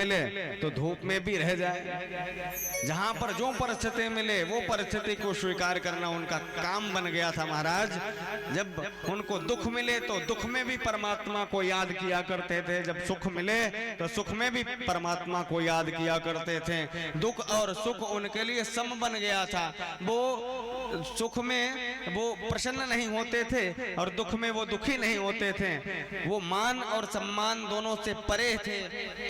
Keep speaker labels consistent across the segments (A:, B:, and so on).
A: मिले तो धूप में भी रह जाए। जहां पर जो परिस्थिति मिले वो परिस्थिति को स्वीकार करना उनका काम बन गया था महाराज। जब उनको दुख मिले तो दुख में भी परमात्मा को याद किया करते थे, जब सुख मिले तो सुख में भी परमात्मा को याद किया करते थे। दुख और सुख उनके लिए सम बन गया था। वो सुख में वो प्रसन्न नहीं होते थे और दुख में वो दुखी नहीं होते थे। वो मान और सम्मान दोनों से परे थे।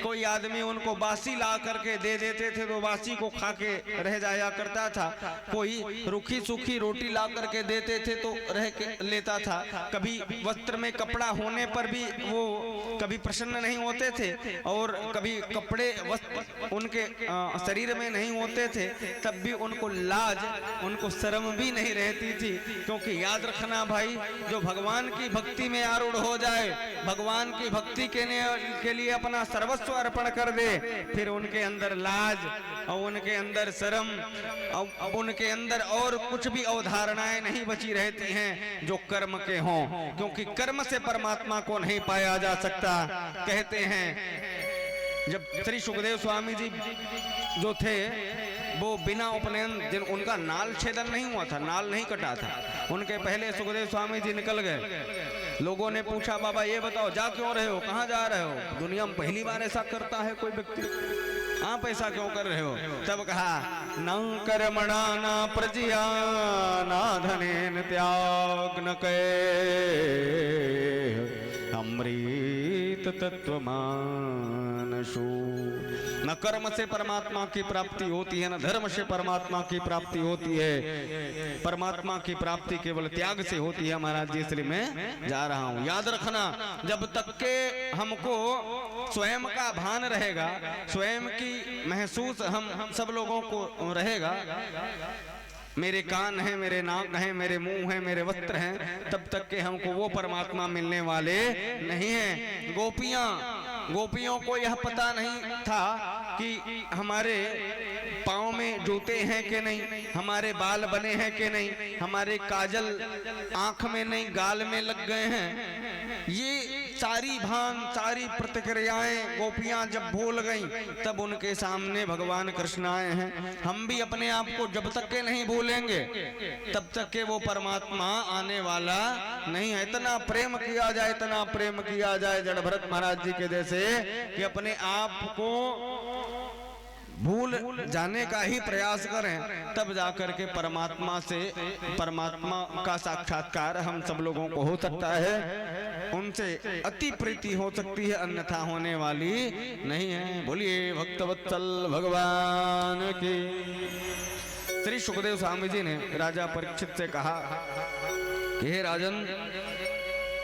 A: कोई आदमी उनको बासी ला करके दे देते थे तो बासी को खा के रह जाया करता था। कोई रूखी सूखी रोटी ला करके देते थे तो रह के लेता था। कभी वस्त्र में कपड़ा होने पर भी वो कभी प्रसन्न नहीं होते थे और कभी कपड़े वस्त्र उनके शरीर में नहीं होते थे तब भी उनको लाज, उनको शर्म भी नहीं रहती थी। क्योंकि याद रखना भाई, जो भगवान की भक्ति में आरूढ़ हो जाए, भगवान की भक्ति के लिए अपना सर्वस्व अर्पण कर दे, फिर उनके अंदर लाज और उनके अंदर शर्म और उनके अंदर और कुछ भी अवधारणाएं नहीं बची रहती हैं जो कर्म के हों। क्योंकि कर्म से परमात्मा को नहीं पाया जा सकता। कहते हैं जब श्री सुखदेव स्वामी जी जो थे वो बिना उपनयन, जिन उनका नाल छेदन नहीं हुआ था, नाल नहीं कटा था, उनके पहले सुखदेव स्वामी जी निकल गए। लोगों ने पूछा बाबा ये बताओ जा क्यों रहे हो, कहाँ जा रहे हो? दुनिया में पहली बार ऐसा करता है कोई व्यक्ति, आप ऐसा क्यों कर रहे हो? तब कहा न कर्मणा न प्रजया न धनेन त्याग न कै अमृत तत्व मानसु। न कर्म से परमात्मा की प्राप्ति होती है, न धर्म से परमात्मा की प्राप्ति होती है। परमात्मा की प्राप्ति केवल त्याग से होती है। महाराज जी इसलिए मैं जा रहा हूं। याद रखना, जब तक के हमको स्वयं का भान रहेगा, स्वयं की महसूस हम सब लोगों को रहेगा, मेरे कान हैं, मेरे नाक हैं, मेरे मुंह हैं, मेरे वस्त्र हैं, तब तक के हमको वो परमात्मा मिलने वाले नहीं हैं। गोपियों को यह पता नहीं था कि हमारे पाँव में जूते हैं कि नहीं, हमारे बाल बने हैं कि नहीं, हमारे काजल आंख में नहीं गाल में लग गए हैं। ये सारी भान, सारी प्रतिक्रियाएं गोपियां जब भूल गईं तब उनके सामने भगवान कृष्ण आए हैं। हम भी अपने आप को जब तक के नहीं भूलेंगे तब तक के वो परमात्मा आने वाला नहीं है। इतना प्रेम किया जाए, इतना प्रेम किया जाए जड़ भरत महाराज जी के जैसे, कि अपने आप को भूल जाने का ही प्रयास करें, तब जाकर के परमात्मा से, परमात्मा का साक्षात्कार हम सब लोगों को हो सकता है। उनसे अति प्रीति हो सकती है, अन्यथा होने वाली नहीं है। बोलिए भक्तवत्सल भगवान की। श्री सुखदेव स्वामी जी ने राजा परीक्षित से कहा कि हे राजन,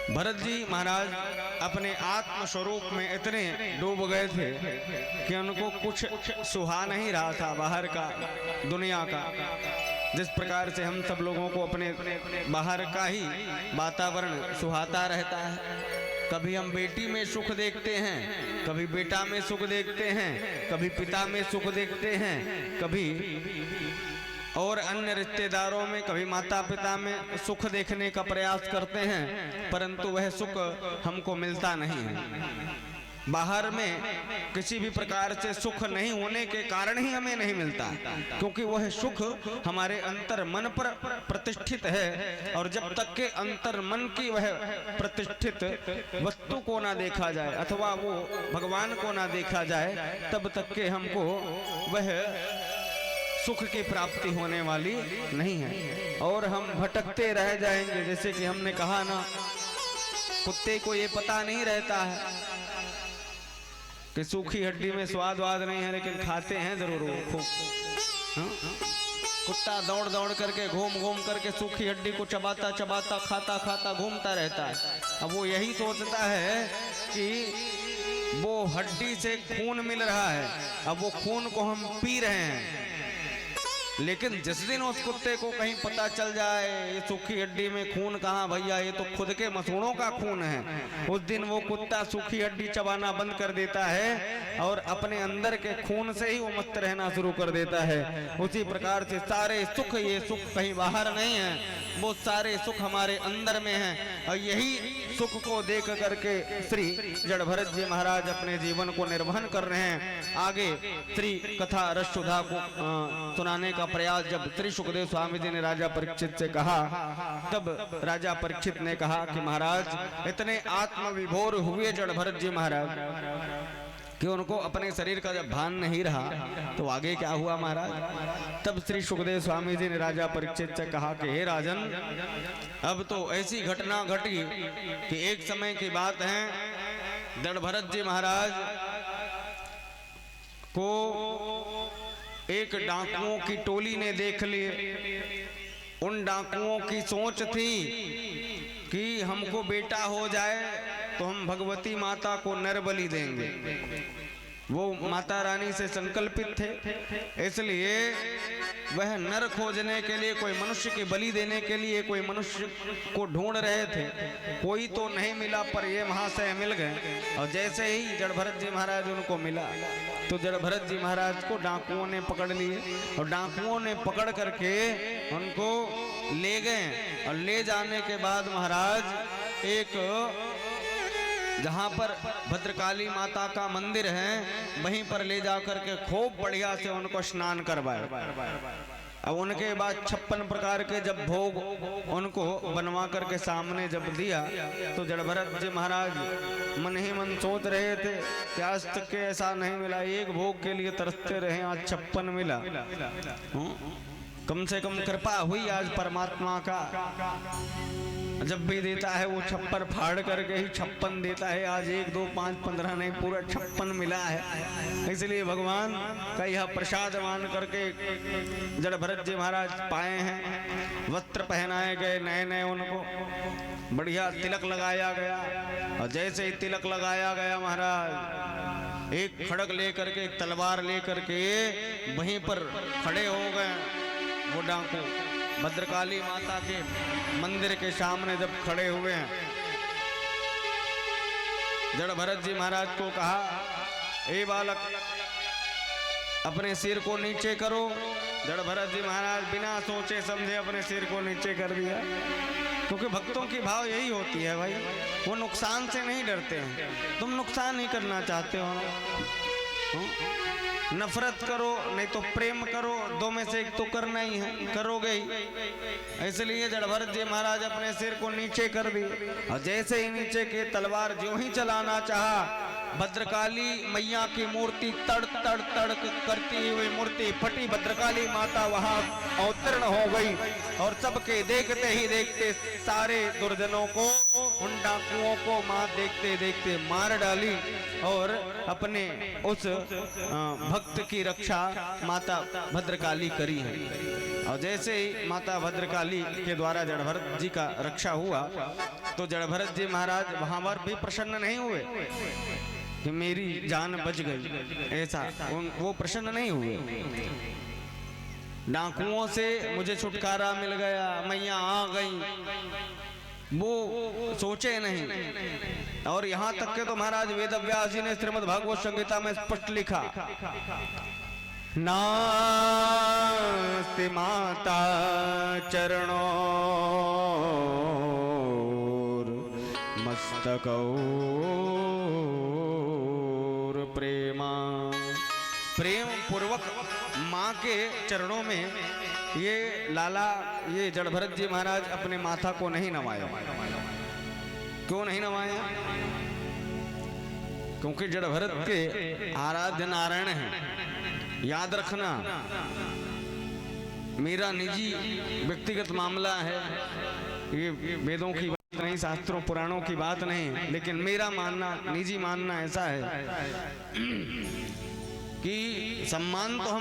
A: भरत जी महाराज अपने आत्म स्वरूप में इतने डूब गए थे कि उनको कुछ सुहा नहीं रहा था बाहर का, दुनिया का। जिस प्रकार से हम सब लोगों को अपने बाहर का ही वातावरण सुहाता रहता है। कभी हम बेटी में सुख देखते हैं, कभी बेटा में सुख देखते हैं, कभी पिता में सुख देखते हैं, कभी और अन्य रिश्तेदारों में, कभी माता पिता में सुख देखने का प्रयास करते हैं, परंतु वह सुख हमको मिलता नहीं है। बाहर में किसी भी प्रकार से सुख नहीं होने के कारण ही हमें नहीं मिलता, क्योंकि वह सुख हमारे अंतर मन पर प्रतिष्ठित है। और जब तक के अंतर मन की वह प्रतिष्ठित वस्तु को ना देखा जाए अथवा वो भगवान को ना देखा जाए, तब तक के हमको वह सुख की प्राप्ति होने वाली नहीं है और हम भटकते रह जाएंगे। जैसे कि हमने कहा ना, कुत्ते को ये पता नहीं रहता है कि सूखी हड्डी में स्वाद वाद नहीं है, लेकिन खाते हैं जरूर वो खूब। कुत्ता दौड़ दौड़ करके, घूम घूम करके सूखी हड्डी को चबाता चबाता, खाता खाता घूमता रहता है। अब वो यही सोचता है कि वो हड्डी से खून मिल रहा है, अब वो खून को हम पी रहे हैं, लेकिन जिस दिन उस कुत्ते को कहीं पता चल जाए ये सूखी हड्डी में खून कहाँ भैया, ये तो खुद के मसूड़ों का खून है, उस दिन वो कुत्ता सूखी हड्डी चबाना बंद कर देता है और अपने अंदर के खून से ही वो मस्त रहना शुरू कर देता है। उसी प्रकार से सारे सुख, ये सुख कहीं बाहर नहीं है, वो सारे सुख हमारे अंदर में हैं। और यही सुख को देख करके श्री जड़ भरत जी महाराज अपने जीवन को निर्वहन कर रहे हैं। आगे श्री कथा रस सुधा को सुनाने का प्रयास जब श्री सुखदेव स्वामी जी ने राजा परीक्षित से कहा, तब राजा परीक्षित ने कहा कि महाराज इतने आत्मविभोर हुए जड़ भरत जी महाराज कि उनको अपने शरीर का जब भान नहीं रहा तो आगे क्या हुआ महाराज। तब श्री सुखदेव स्वामी जी ने राजा परीक्षित से कहा कि हे राजन, अब तो ऐसी घटना घटी कि एक समय की बात है, जड़ भरत जी महाराज को एक डाकुओं की टोली ने देख लिए। उन डाकुओं की सोच थी कि हमको बेटा हो जाए तो हम भगवती माता को नर बलि देंगे। वो माता रानी से संकल्पित थे, इसलिए वह नर खोजने के लिए, कोई मनुष्य की बलि देने के लिए कोई मनुष्य को ढूंढ रहे थे। कोई तो नहीं मिला, पर ये महाशय मिल गए। और जैसे ही जड़ भरत जी महाराज उनको मिला तो जड़ भरत जी महाराज को डाकुओं ने पकड़ लिए और डाकुओं ने पकड़ करके उनको ले गए। और ले जाने के बाद महाराज एक जहाँ पर भद्रकाली माता का मंदिर है वहीं पर ले जाकर के खूब बढ़िया से उनको स्नान करवाए। अब उनके बाद 56 प्रकार के जब भोग उनको बनवा करके सामने जब दिया तो जड़ भरत जी महाराज मन ही मन सोच रहे थे कि आज तक के ऐसा नहीं मिला, एक भोग के लिए तरसते रहे, आज 56 मिला। कम से कम कृपा हुई आज परमात्मा का, जब भी देता है वो 56 फाड़ करके ही 56 देता है। आज 1 2 5 15 नहीं, पूरा 56 मिला है। इसलिए भगवान का यह प्रसाद मान करके जड़ भरत जी महाराज पाए हैं। वस्त्र पहनाए गए नए नए, उनको बढ़िया तिलक लगाया गया। और जैसे ही तिलक लगाया गया महाराज एक खड़ग लेकर के, एक तलवार लेकर के वहीं पर खड़े हो गए। वो डाकू भद्रकाली माता के मंदिर के सामने जब खड़े हुए हैं, जड़ भरत जी महाराज को कहा, ए बालक अपने सिर को नीचे करो। जड़ भरत जी महाराज बिना सोचे समझे अपने सिर को नीचे कर दिया, क्योंकि भक्तों की भाव यही होती है भाई, वो नुकसान से नहीं डरते हैं। तुम नुकसान ही करना चाहते हो ना, नफरत करो नहीं तो प्रेम करो, दो में से एक तो करना ही है, करोगे ही। इसलिए जड़ भरत जी महाराज अपने सिर को नीचे कर दिए। और जैसे ही नीचे के तलवार जो ही चलाना चाहा, भद्रकाली मैया की मूर्ति तड़ तड़ तड़ करती हुई मूर्ति फटी। भद्रकाली माता वहां अवतीर्ण हो गई और सबके देखते ही देखते सारे दुर्जनों को, उन डाकुओं को मां देखते देखते मार डाली और अपने उस भक्त की रक्षा माता भद्रकाली करी है। और जैसे ही माता भद्रकाली के द्वारा जड़ भरत जी का रक्षा हुआ तो जड़ भरत जी महाराज वहां पर भी प्रसन्न नहीं हुए कि मेरी जान बच गई, ऐसा वो प्रसन्न नहीं हुए। डाकुओं से मुझे छुटकारा मिल गया, मैया आ गई, वो सोचे नहीं। और यहाँ तक के तो महाराज वेद व्यास जी ने श्रीमद् भागवत संहिता में स्पष्ट लिखा, नास्ति माता चरणों मस्तकौ प्रेमा। प्रेम पूर्वक माँ के चरणों में ये लाला, ये जड़ भरत जी महाराज अपने माथा को नहीं नवाया। क्यों नहीं नवाया? क्योंकि जड़ भरत के आराध्य नारायण हैं। याद रखना, मेरा निजी व्यक्तिगत मामला है, ये वेदों की बात नहीं, शास्त्रों पुराणों की बात नहीं, लेकिन मेरा मानना, निजी मानना ऐसा है कि सम्मान तो हम